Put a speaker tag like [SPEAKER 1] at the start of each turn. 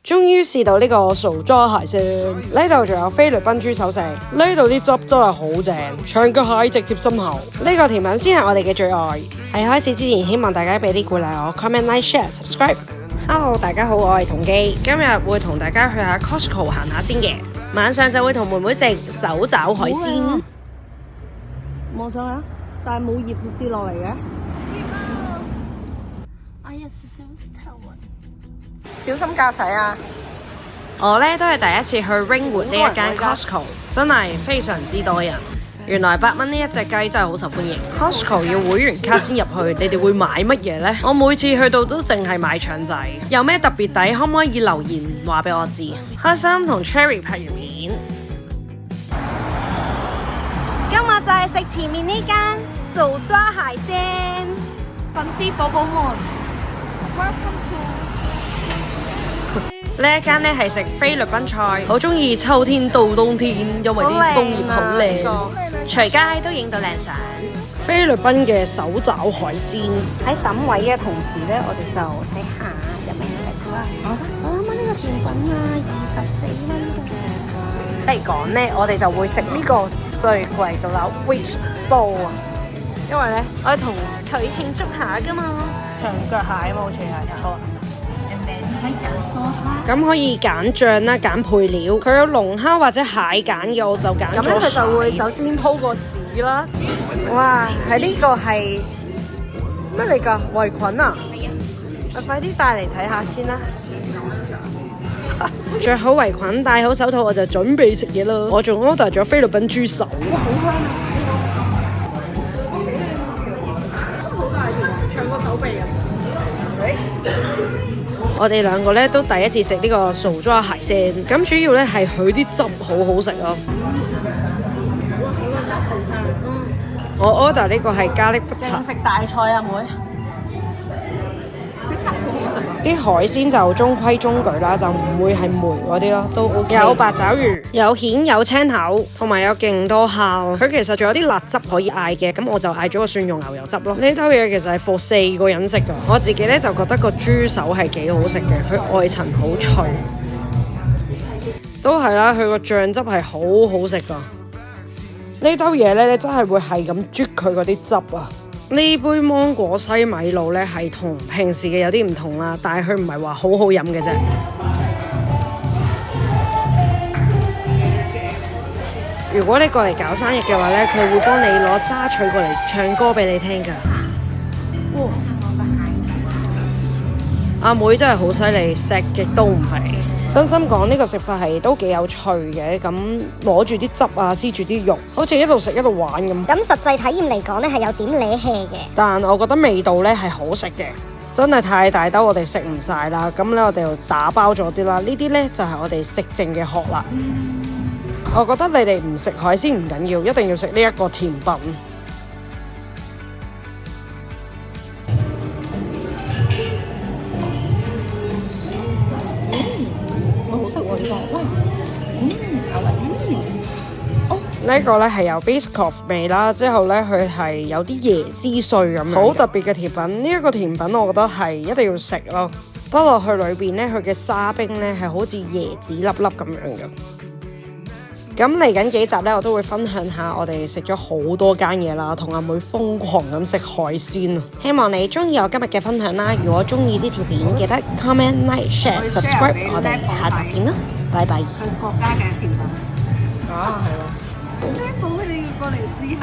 [SPEAKER 1] 終於試到呢個手抓蟹先，呢度仲有菲律賓豬手食，呢度啲汁真係好正，長腳蟹直貼心口。呢個甜品先係我哋嘅最愛。喺開始之前，希望大家俾啲鼓勵我 ，comment、like、share、subscribe。Hello， 大家好，我係同基，今日會同大家去下 Costco 行下先嘅，晚上就會同妹妹食手抓海鮮。
[SPEAKER 2] 望上去，但係冇葉跌落嚟嘅。
[SPEAKER 3] 哎呀，少少頭暈。
[SPEAKER 2] 小心駕駛啊！
[SPEAKER 1] 我呢都係第一次去 Ringwood 呢一間 Costco， 真係非常之多人。原來8蚊呢一隻雞真係好受歡迎。Costco 要會員卡先入去，你哋會買乜嘢呢？我每次去到都淨係買腸仔，有咩特別抵可唔可以留言話俾我知？開心同 Cherry 拍完片，
[SPEAKER 3] 今日就係食前面呢間手抓蟹先，粉絲寶寶們 ，Welcome to
[SPEAKER 1] 呢一間呢係食菲律賓菜，好中意秋天到冬天，因為啲楓葉好靚，隨街都影到靚相。菲律賓嘅手抓海鮮。
[SPEAKER 3] 喺等位嘅同時咧，我哋就睇下有咩食啦。我諗呢個甜品啊，24蚊㗎。
[SPEAKER 1] 嚟講呢，我哋就會食呢個最貴㗎啦 ，Wheat Bowl 啊，因為呢，我哋同佢慶祝下㗎嘛，長腳蟹啊嘛，好似係。好啊。咁可以揀醬啦，揀配料。佢有龍蝦或者蟹揀嘅，我就揀咗蟹。咁佢就會首先鋪個紙啦。哇！係呢個係咩嚟㗎？圍裙啊！快啲帶嚟睇下先啦。着好圍裙，戴好手套，我就準備食嘢啦。我仲 order 咗菲律賓豬手。哇！好香啊！好大條，長個手臂啊！我哋兩個咧都第一次食呢個手抓蟹先，咁主要咧係佢啲汁好好食咯。我 order 呢個係咖喱 butter。
[SPEAKER 3] 食大菜啊，妹！
[SPEAKER 1] 啲海鮮就中規中矩啦，就唔會係梅嗰啲咯，都 OK。有八爪魚，有蜆，有青頭，同埋有勁多烤。佢其實仲有啲辣汁可以嗌嘅，咁我就嗌咗個蒜蓉牛油汁咯。呢兜嘢其實係 for 4個人食㗎。我自己咧就覺得個豬手係幾好食嘅，佢外層好脆，都係啦。佢個醬汁係好好食㗎。呢兜嘢咧，你真係會係咁啜佢嗰啲汁啊！呢杯芒果西米露咧係同平時嘅有啲唔同啦，但係佢唔係話好好飲嘅啫。如果你過嚟搞生日嘅話咧，佢會幫你攞沙錘過嚟唱歌俾你聽㗎。哇！阿妹真係好犀利，食極都唔肥。真心講呢個食法係都幾有趣嘅，咁攞住啲汁啊，撕住啲肉，好似一路食一路玩咁。
[SPEAKER 4] 咁實際體驗嚟講咧，係有點惹氣嘅。
[SPEAKER 1] 但我覺得味道咧係好食嘅，真係太大兜，我哋食唔晒啦。咁咧我哋又打包咗啲啦，呢啲咧就係我哋食剩嘅殼啦。我覺得你哋唔食海鮮唔緊要，一定要食呢一個甜品。呢個咧係有 Biscoff 味啦，之後咧佢係有啲椰絲碎咁樣，好特別嘅甜品。呢一個甜品我覺得係一定要食咯。不過佢裏邊咧佢嘅沙冰咧係好似椰子粒粒咁樣嘅。咁嚟緊幾集咧，我都會分享下我哋食咗好多間嘢啦，同阿妹瘋狂咁食海鮮啊！希望你中意我今日嘅分享啦。如果中意呢條片，記得 comment、like、share、subscribe。我哋下集見啦，拜拜。
[SPEAKER 2] 佢國家嘅甜品。啊，係喎。呢一步你要過嚟試下。